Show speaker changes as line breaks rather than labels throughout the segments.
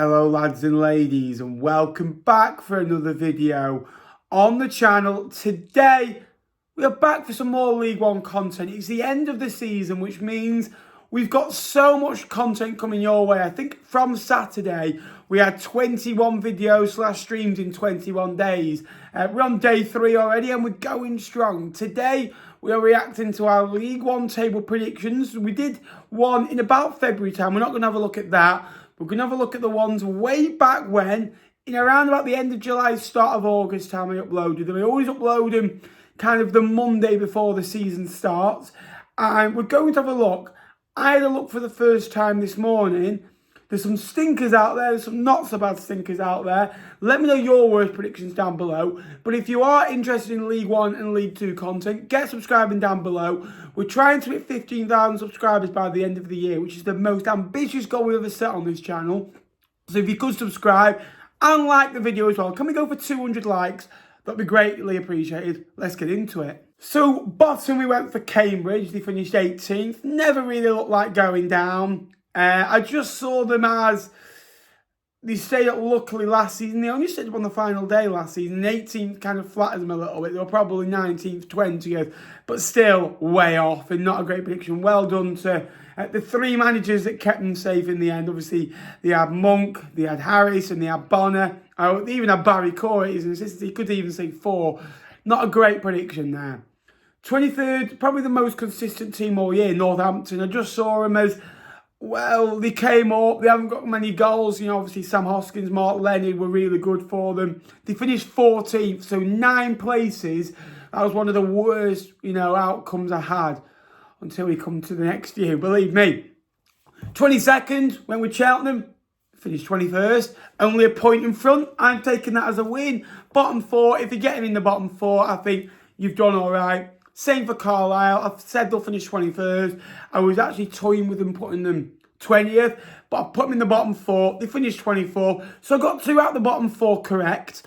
Hello lads and ladies, and welcome back for another video on the channel. Today we are back for some more League One content. It's the end of the season, which means we've got so much content coming your way. I think from Saturday we had 21 videos / streams in 21 days. We're on day 3 already and we're going strong. Today we are reacting to our League One table predictions. We did one in about February time. We're not going to have a look at that. We're going to have a look at the ones way back when, in around about the end of July, start of August time I uploaded them. I always upload them kind of the Monday before the season starts. And we're going to have a look. I had a look for the first time this morning. There's some stinkers out there. There's some not so bad stinkers out there. Let me know your worst predictions down below. But if you are interested in League One and League Two content, get subscribing down below. We're trying to hit 15,000 subscribers by the end of the year, which is the most ambitious goal we've ever set on this channel. So if you could subscribe and like the video as well. Can we go for 200 likes? That'd be greatly appreciated. Let's get into it. So bottom we went for Cambridge. They finished 18th. Never really looked like going down. I just saw them as they stayed up luckily last season. They only stayed up on the final day last season. 18th kind of flatters them a little bit. They were probably 19th, 20th, but still way off and not a great prediction. Well done to the 3 managers that kept them safe in the end. Obviously, they had Monk, they had Harris, and they had Bonner. They even had Barry Corey as an assistant. He could even say 4. Not a great prediction there. 23rd, probably the most consistent team all year, Northampton. I just saw them as, well, they came up. They haven't got many goals. You know, obviously Sam Hoskins, Mark Leonard were really good for them. They finished 14th, so 9 places. That was one of the worst, outcomes I had until we come to the next year. Believe me. 22nd, went with Cheltenham. Finished 21st. Only a point in front. I'm taking that as a win. Bottom 4. If you're getting in the bottom 4, I think you've done all right. Same for Carlisle. I've said they'll finish 21st. I was actually toying with them putting them 20th, but I put them in the bottom 4. They finished 24th. So I got 2 out of the bottom 4 correct.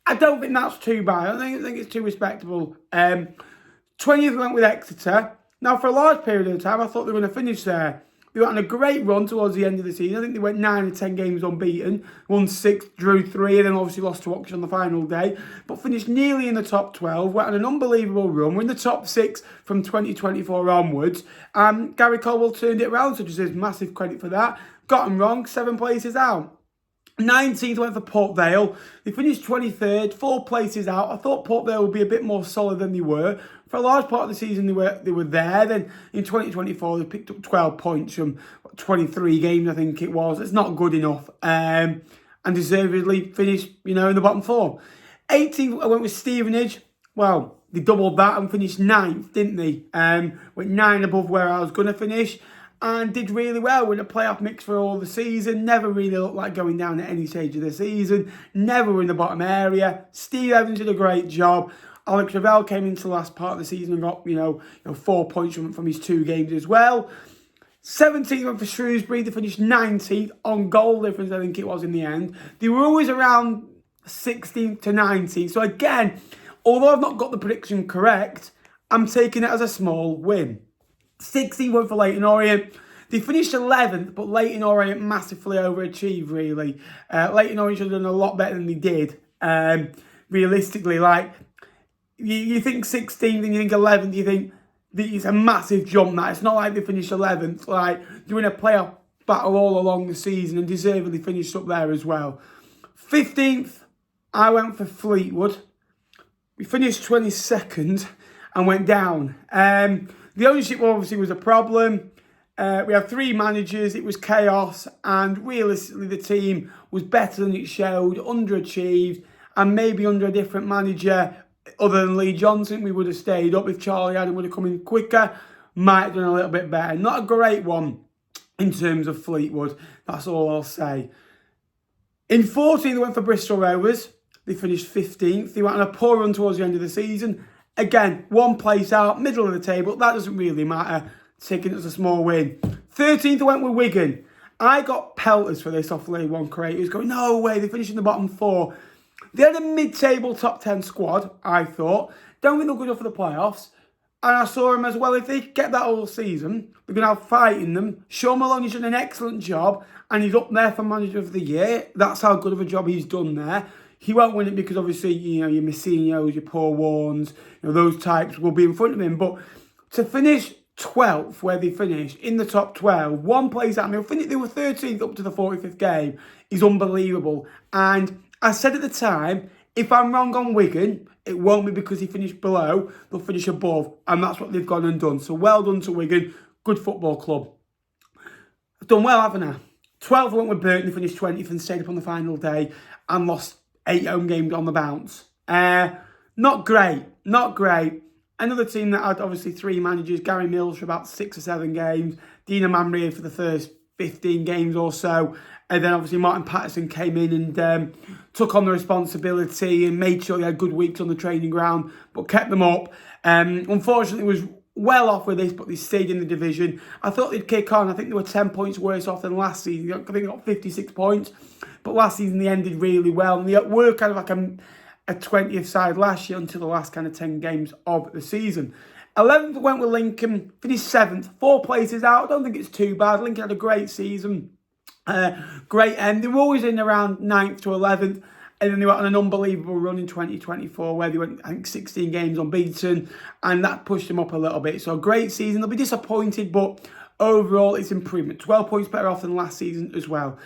I don't think that's too bad. I think it's too respectable. 20th went with Exeter. Now, for a large period of time, I thought they were going to finish there. They went on a great run towards the end of the season. I think they went 9 or 10 games unbeaten. Won 6, drew 3, and then obviously lost to Oxford on the final day. But finished nearly in the top 12. Went on an unbelievable run. We're in the top 6 from 2024 onwards. Gary Caldwell turned it around, so deserves massive credit for that. Got them wrong, 7 places out. 19th went for Port Vale. They finished 23rd, 4 places out. I thought Port Vale would be a bit more solid than they were. For a large part of the season, they were there. Then in 2024, they picked up 12 points from 23 games, I think it was. It's not good enough. And deservedly finished, in the bottom 4. 18th, I went with Stevenage. Well, they doubled that and finished 9th, didn't they? Went 9 above where I was going to finish. And did really well with a playoff mix for all the season. Never really looked like going down at any stage of the season. Never were in the bottom area. Steve Evans did a great job. Alex Ravel came into the last part of the season and got, 4 points from his 2 games as well. 17th went for Shrewsbury. They finished 19th on goal difference, I think it was in the end. They were always around 16th to 19th. So again, although I've not got the prediction correct, I'm taking it as a small win. 16th went for Leyton Orient. They finished 11th, but Leyton Orient massively overachieved, really. Leyton Orient should have done a lot better than they did. Realistically, you think 16th and you think 11th, you think it's a massive jump. That it's not like they finished 11th. They're in a playoff battle all along the season and deservedly finished up there as well. 15th, I went for Fleetwood. We finished 22nd and went down. The ownership obviously was a problem. We had 3 managers. It was chaos. And realistically, the team was better than it showed, underachieved. And maybe under a different manager, other than Lee Johnson, we would have stayed up. If Charlie Adam would have come in quicker, might have done a little bit better. Not a great one in terms of Fleetwood. That's all I'll say. In 14th, they went for Bristol Rovers. They finished 15th. They went on a poor run towards the end of the season. Again, 1 place out, middle of the table. That doesn't really matter. Taking it as a small win. 13th, I went with Wigan. I got pelters for this off League One creators going, no way, they finished in the bottom 4. They had a mid-table top 10 squad, I thought. Don't think they're good enough for the playoffs. And I saw him as well. If they get that all season, they're going to have fight in them. Sean Maloney's done an excellent job, and he's up there for Manager of the Year. That's how good of a job he's done there. He won't win it because obviously, your Messinos, your Paul Warnes, those types will be in front of him. But to finish 12th, where they finished, in the top 12, one place out, they were 13th up to the 45th game, is unbelievable. And I said at the time, if I'm wrong on Wigan, it won't be because he finished below, they'll finish above, and that's what they've gone and done. So well done to Wigan, good football club. I've done well, haven't I? 12 went with Burton, they finished 20th and stayed up on the final day and lost 8 home games on the bounce. Not great. Another team that had obviously 3 managers, Gary Mills for about 6 or 7 games, Dina Manrier for the first 15 games or so, and then obviously Martin Patterson came in and took on the responsibility and made sure they had good weeks on the training ground, but kept them up. Unfortunately, was well off with this, but they stayed in the division. I thought they'd kick on. I think they were 10 points worse off than last season. I think they got 56 points, but last season they ended really well, and they were kind of like a 20th side last year until the last kind of 10 games of the season. 11th went with Lincoln, finished 7th, 4 places out. I don't think it's too bad. Lincoln had a great season, great end. They were always in around 9th to 11th, and then they went on an unbelievable run in 2024 where they went, I think, 16 games unbeaten, and that pushed them up a little bit. So a great season. They'll be disappointed, but overall it's improvement. 12 points better off than last season as well.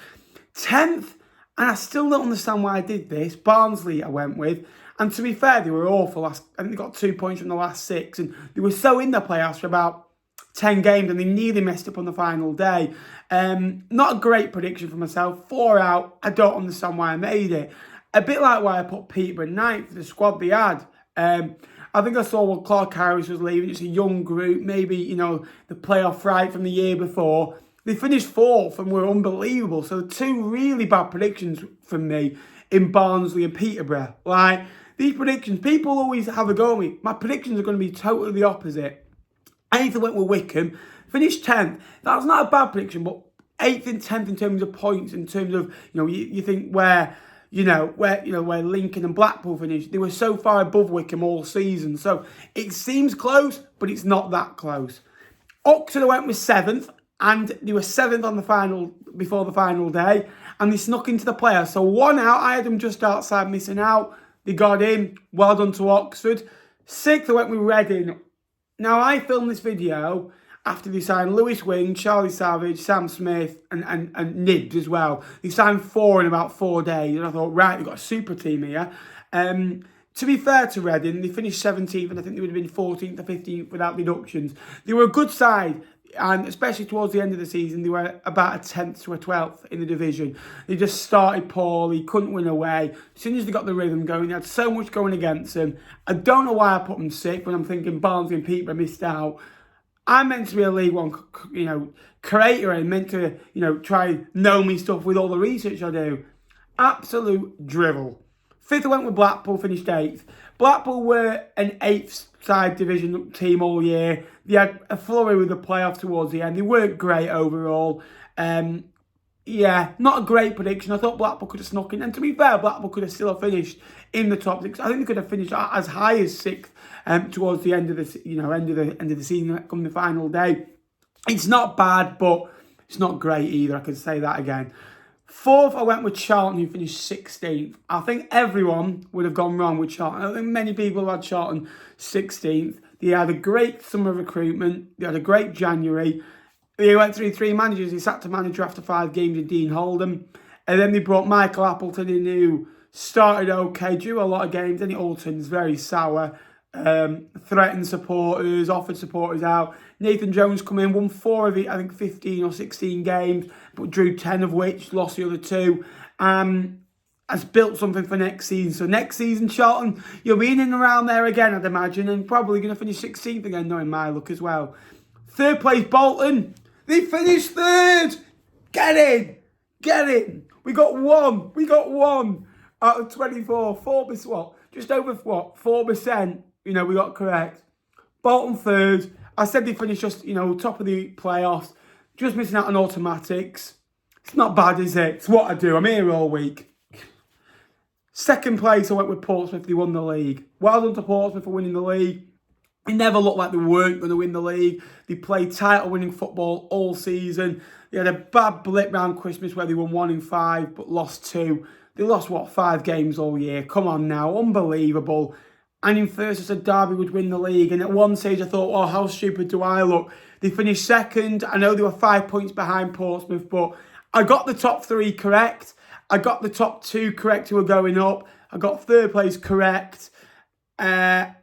10th, and I still don't understand why I did this, Barnsley I went with. And to be fair, they were awful. I think they got 2 points from the last 6. And they were so in the playoffs for about 10 games and they nearly messed up on the final day. Not a great prediction for myself. 4 out. I don't understand why I made it. A bit like why I put Peterborough 9th, the squad they had. I think I saw Clark Harris was leaving. It's a young group. Maybe, the playoff fright from the year before. They finished 4th and were unbelievable. So 2 really bad predictions from me in Barnsley and Peterborough. Like, these predictions, people always have a go at me. My predictions are going to be totally the opposite. 8th went with Wickham, finished 10th. That's not a bad prediction, but 8th and 10th in terms of points, in terms of, you think where Lincoln and Blackpool finished. They were so far above Wickham all season. So it seems close, but it's not that close. Oxford went with 7th. And they were 7th on the final, before the final day, and they snuck into the playoffs. So 1 out, I had them just outside missing out. They got in. Well done to Oxford. 6th, I went with Reading. Now, I filmed this video after they signed Lewis Wing, Charlie Savage, Sam Smith, and Nibs as well. They signed 4 in about 4 days, and I thought, right, they've got a super team here. To be fair to Reading, they finished 17th, and I think they would have been 14th or 15th without deductions. They were a good side. And especially towards the end of the season, they were about a 10th to a 12th in the division. They just started poorly, couldn't win away. As soon as they got the rhythm going, they had so much going against them. I don't know why I put them 6th when I'm thinking Barnsley and Peterborough missed out. I'm meant to be a League One, creator and meant to, try and know me stuff with all the research I do. Absolute drivel. 5th, I went with Blackpool, finished 8th. Blackpool were an 8th side division team all year. They had a flurry with the playoff towards the end. They weren't great overall. Not a great prediction. I thought Blackpool could have snuck in. And to be fair, Blackpool could have still finished in the top 6. I think they could have finished as high as 6th towards the end of the end of the season, come the final day. It's not bad, but it's not great either. I can say that again. 4th, I went with Charlton, who finished 16th. I think everyone would have gone wrong with Charlton. I think many people had Charlton 16th. They had a great summer recruitment. They had a great January. They went through 3 managers. He sacked a manager after 5 games in Dean Holdham. And then they brought Michael Appleton in, who started okay, drew a lot of games. Then it all turns very sour. Threatened supporters, offered supporters out. Nathan Jones come in, won 4 of it, I think 15 or 16 games, but drew 10 of which, lost the other 2. Has built something for next season. So next season, Charlton, you'll be in and around there again, I'd imagine, and probably going to finish 16th again, knowing my luck as well. 3rd place, Bolton. They finished 3rd. Get in. We got one out of 24. 4%, what? Just over, 4%, we got correct. Bolton 3rd. I said they finished just, top of the playoffs. Just missing out on automatics. It's not bad, is it? It's what I do. I'm here all week. 2nd place, I went with Portsmouth. They won the league. Well done to Portsmouth for winning the league. It never looked like they weren't going to win the league. They played title-winning football all season. They had a bad blip round Christmas where they won 1 in 5 but lost 2. They lost, 5 games all year? Come on now, unbelievable. And in first I said Derby would win the league. And at one stage I thought, oh, how stupid do I look? They finished second. I know they were 5 points behind Portsmouth, but I got the top 3 correct. I got the top 2 correct who were going up. I got third place correct. I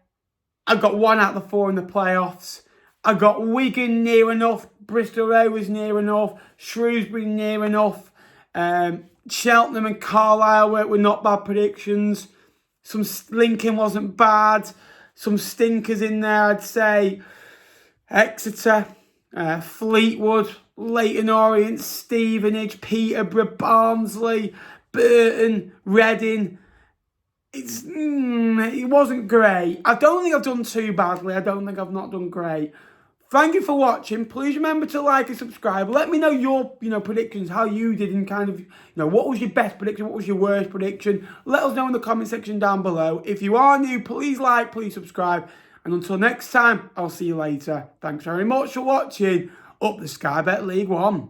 got 1 out of the 4 in the playoffs. I got Wigan near enough. Bristol Rovers near enough. Shrewsbury near enough. Cheltenham and Carlisle were not bad predictions. Lincoln wasn't bad. Some stinkers in there, I'd say. Exeter, Fleetwood, Leyton Orient, Stevenage, Peterborough, Barnsley, Burton, Reading. It wasn't great. I don't think I've done too badly. I don't think I've not done great. Thank you for watching. Please remember to like and subscribe. Let me know your, predictions, how you did, and kind of, what was your best prediction, what was your worst prediction. Let us know in the comment section down below. If you are new, please like, please subscribe. And until next time, I'll see you later. Thanks very much for watching. Up the Sky Bet League One.